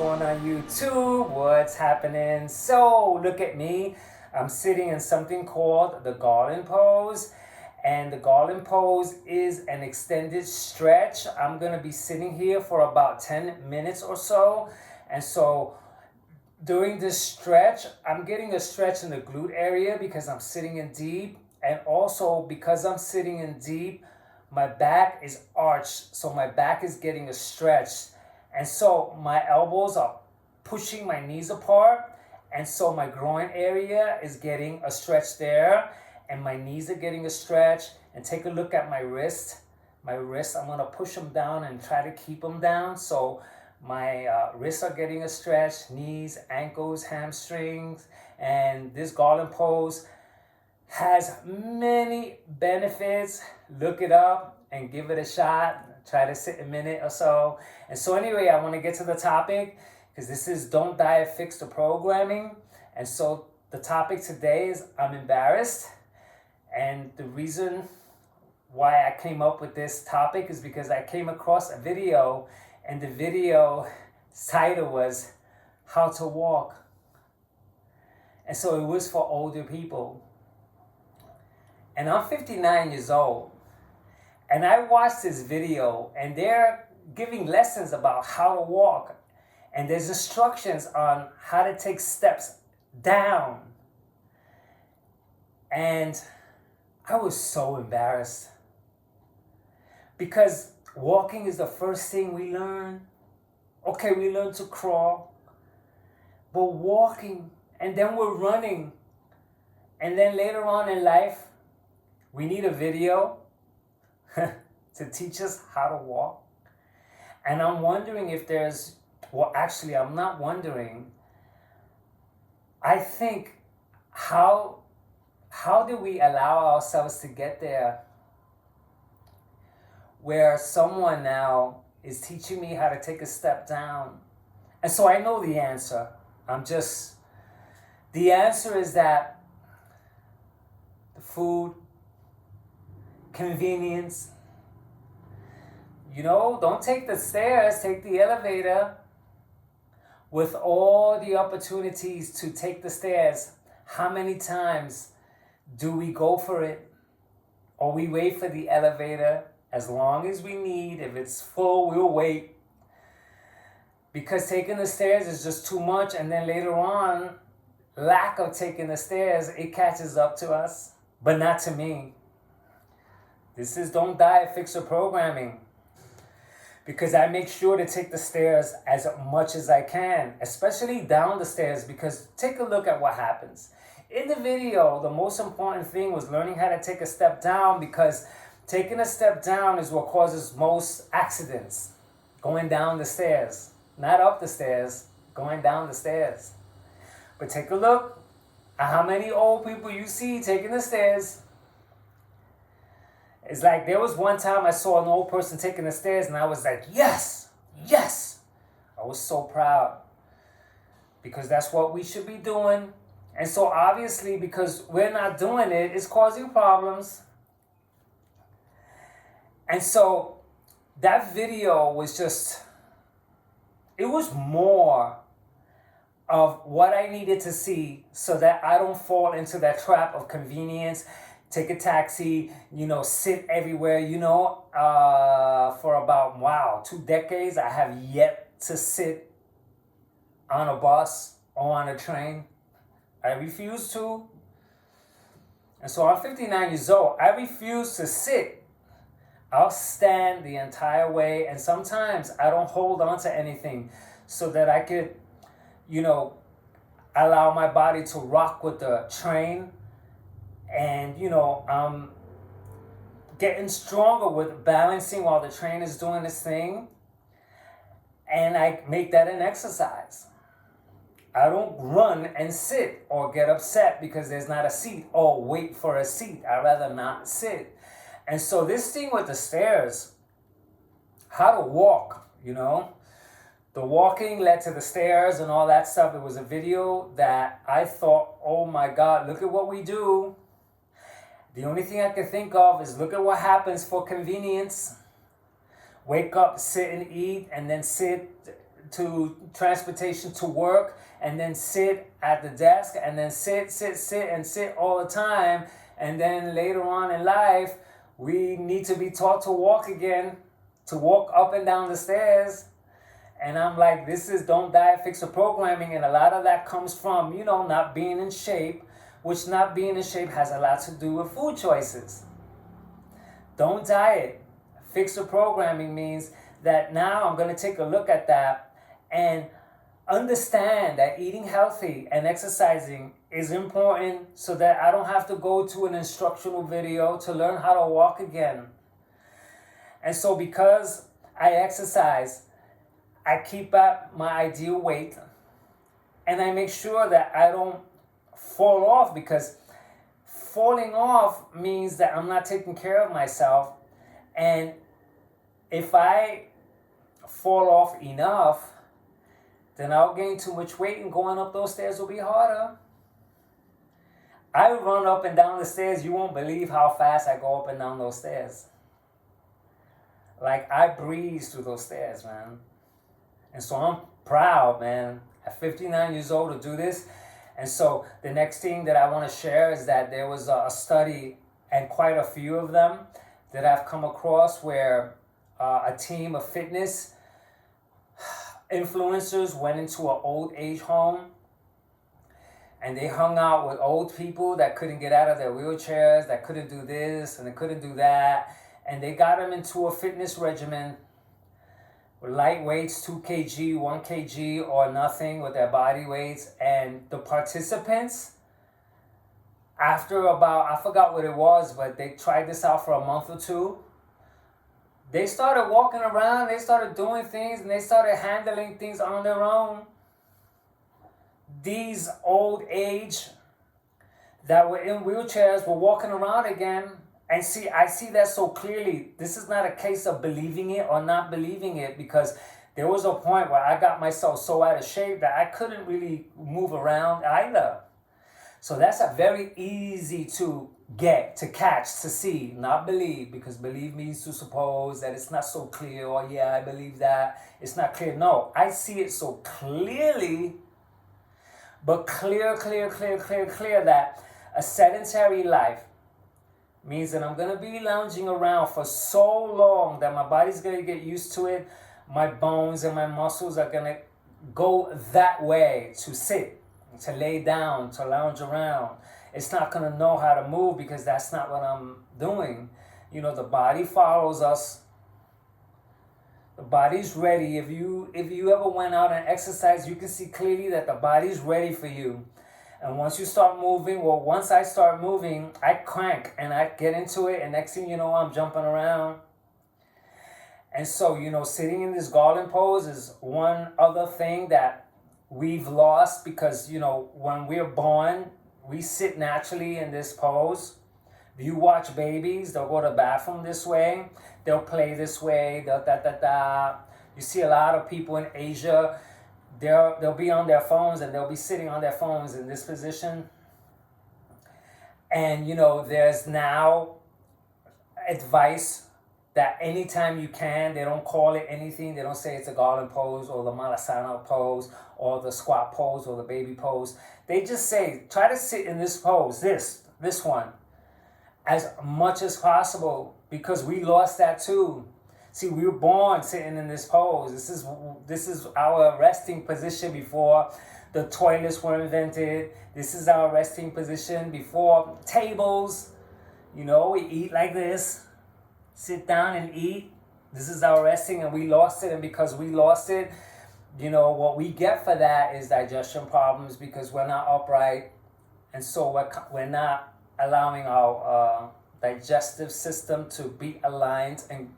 going on YouTube? What's happening? So look at me. I'm sitting in something called the garden pose. And the garden pose is an extended stretch. I'm going to be sitting here for about 10 minutes or so. And so during this stretch, I'm getting a stretch in the glute area because I'm sitting in deep. And also because I'm sitting in deep, my back is arched. So my back is getting a stretch. And so my elbows are pushing my knees apart. And so my groin area is getting a stretch there. And my knees are getting a stretch. And take a look at my wrist. My wrists, I'm going to push them down and try to keep them down. So my wrists are getting a stretch. Knees, ankles, hamstrings. And this garland pose has many benefits. Look it up and give it a shot. Try to sit a minute or so. And so anyway, I want to get to the topic because this is Don't Diet, Fix the Programming. And so the topic today is I'm embarrassed. And the reason why I came up with this topic is because I came across a video, and the video title was How to Walk. And so it was for older people. And I'm 59 years old. And I watched this video, and they're giving lessons about how to walk. And there's instructions on how to take steps down. And I was so embarrassed. Because walking is the first thing we learn. Okay, we learn to crawl. But walking, and then we're running. And then later on in life, we need a video to teach us how to walk. And I'm wondering if there's, well, actually, I'm not wondering. I think, how do we allow ourselves to get there where someone now is teaching me how to take a step down? And so I know the answer. The answer is that the food, convenience. Don't take the stairs, take the elevator. With all the opportunities to take the stairs, how many times do we go for it? Or we wait for the elevator as long as we need. If it's full, we'll wait. Because taking the stairs is just too much, and then later on, lack of taking the stairs, it catches up to us. But not to me. This is Don't Diet, Fix Your Programming. Because I make sure to take the stairs as much as I can, especially down the stairs, because take a look at what happens. In the video, the most important thing was learning how to take a step down, because taking a step down is what causes most accidents. Going down the stairs. Not up the stairs, going down the stairs. But take a look at how many old people you see taking the stairs. It's like there was one time I saw an old person taking the stairs, and I was like, yes, yes. I was so proud. Because that's what we should be doing. And so obviously, because we're not doing it, it's causing problems. And so that video was it was more of what I needed to see so that I don't fall into that trap of convenience. Take a taxi, sit everywhere, for about, 2 decades, I have yet to sit on a bus or on a train. I refuse to. And so I'm 59 years old. I refuse to sit. I'll stand the entire way. And sometimes I don't hold on to anything so that I could, allow my body to rock with the train. And, I'm getting stronger with balancing while the train is doing its thing. And I make that an exercise. I don't run and sit or get upset because there's not a seat or wait for a seat. I'd rather not sit. And so this thing with the stairs, how to walk, the walking led to the stairs and all that stuff. It was a video that I thought, oh my God, look at what we do. The only thing I can think of is look at what happens for convenience. Wake up, sit and eat, and then sit to transportation to work, and then sit at the desk, and then sit and sit all the time. And then later on in life, we need to be taught to walk again, to walk up and down the stairs. And I'm like, this is don't diet, fix the programming. And a lot of that comes from, not being in shape, which not being in shape has a lot to do with food choices. Don't diet, fix the programming means that now I'm going to take a look at that and understand that eating healthy and exercising is important so that I don't have to go to an instructional video to learn how to walk again. And so because I exercise, I keep up my ideal weight, and I make sure that I don't fall off, because falling off means that I'm not taking care of myself. And if I fall off enough, then I'll gain too much weight, and going up those stairs will be harder. I run up and down the stairs. You won't believe how fast I go up and down those stairs. Like, I breeze through those stairs, man. And so I'm proud, man, at 59 years old to do this. And so the next thing that I want to share is that there was a study, and quite a few of them that I've come across, where a team of fitness influencers went into an old age home, and they hung out with old people that couldn't get out of their wheelchairs, that couldn't do this and they couldn't do that. And they got them into a fitness regimen with light weights, 2 kg, 1 kg, or nothing with their body weights. And the participants, after about, I forgot what it was, but they tried this out for a month or two. They started walking around, they started doing things, and they started handling things on their own. These old age that were in wheelchairs were walking around again. And see, I see that so clearly. This is not a case of believing it or not believing it, because there was a point where I got myself so out of shape that I couldn't really move around either. So that's a very easy to get, to catch, to see, not believe, because believe means to suppose that it's not so clear, or yeah, I believe that, it's not clear. No, I see it so clearly, but clear that a sedentary life means that I'm going to be lounging around for so long that my body's going to get used to it. My bones and my muscles are going to go that way, to sit, to lay down, to lounge around. It's not going to know how to move, because that's not what I'm doing. The body follows us. The body's ready. If you ever went out and exercised, you can see clearly that the body's ready for you. And once you start moving, once I start moving, I crank and I get into it, and next thing you know, I'm jumping around. And so, sitting in this garland pose is one other thing that we've lost, because, when we're born, we sit naturally in this pose. If you watch babies, they'll go to the bathroom this way, they'll play this way, You see a lot of people in Asia, they'll be on their phones, and they'll be sitting on their phones in this position. And, there's now advice that anytime you can, they don't call it anything. They don't say it's a garland pose or the malasana pose or the squat pose or the baby pose. They just say, try to sit in this pose, this one, as much as possible, because we lost that too. See, we were born sitting in this pose. This is our resting position before the toilets were invented. This is our resting position before tables. We eat like this. Sit down and eat. This is our resting, and we lost it. And because we lost it, what we get for that is digestion problems, because we're not upright. And so we're not allowing our digestive system to be aligned and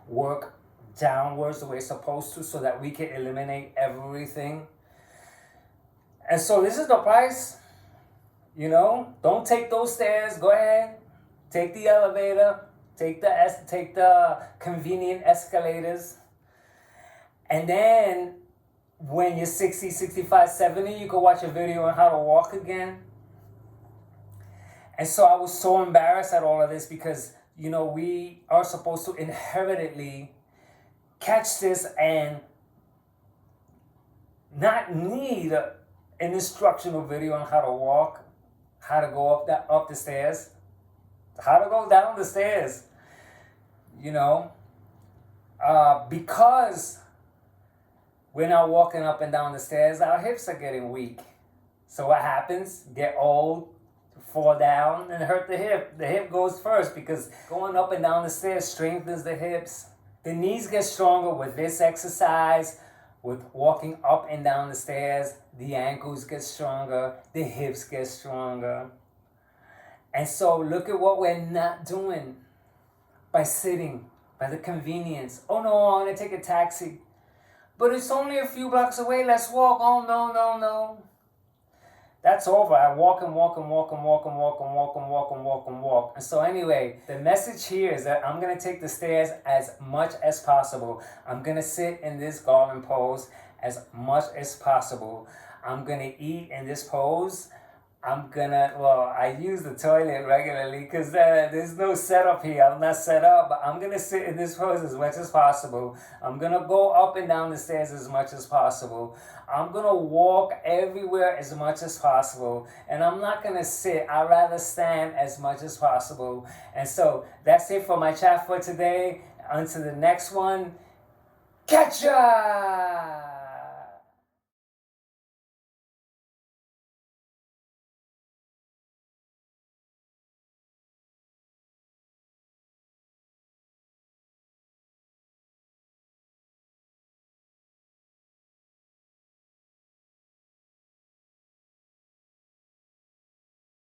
work downwards the way it's supposed to, so that we can eliminate everything. And so this is the price. Don't take those stairs. Go ahead, take the elevator, take the convenient escalators. And then when you're 60, 65, 70, you can watch a video on how to walk again. And so I was so embarrassed at all of this, because we are supposed to inherently catch this and not need an instructional video on how to walk, how to go up the stairs, how to go down the stairs. You know, because we're not walking up and down the stairs, our hips are getting weak. So what happens? Get old, fall down, and hurt the hip. The hip goes first because going up and down the stairs strengthens the hips. The knees get stronger with this exercise, with walking up and down the stairs. The ankles get stronger, the hips get stronger. And so look at what we're not doing by sitting, by the convenience. Oh no, I want to take a taxi. But it's only a few blocks away, let's walk. Oh no, no, no. That's over. I walk and walk and walk and walk and walk and walk and walk and walk and walk. And so anyway, the message here is that I'm going to take the stairs as much as possible. I'm going to sit in this garland pose as much as possible. I'm going to eat in this pose. I use the toilet regularly because there's no setup here. I'm not set up, but I'm going to sit in this pose as much as possible. I'm going to go up and down the stairs as much as possible. I'm going to walk everywhere as much as possible. And I'm not going to sit. I'd rather stand as much as possible. And so that's it for my chat for today. On to the next one. Catch ya!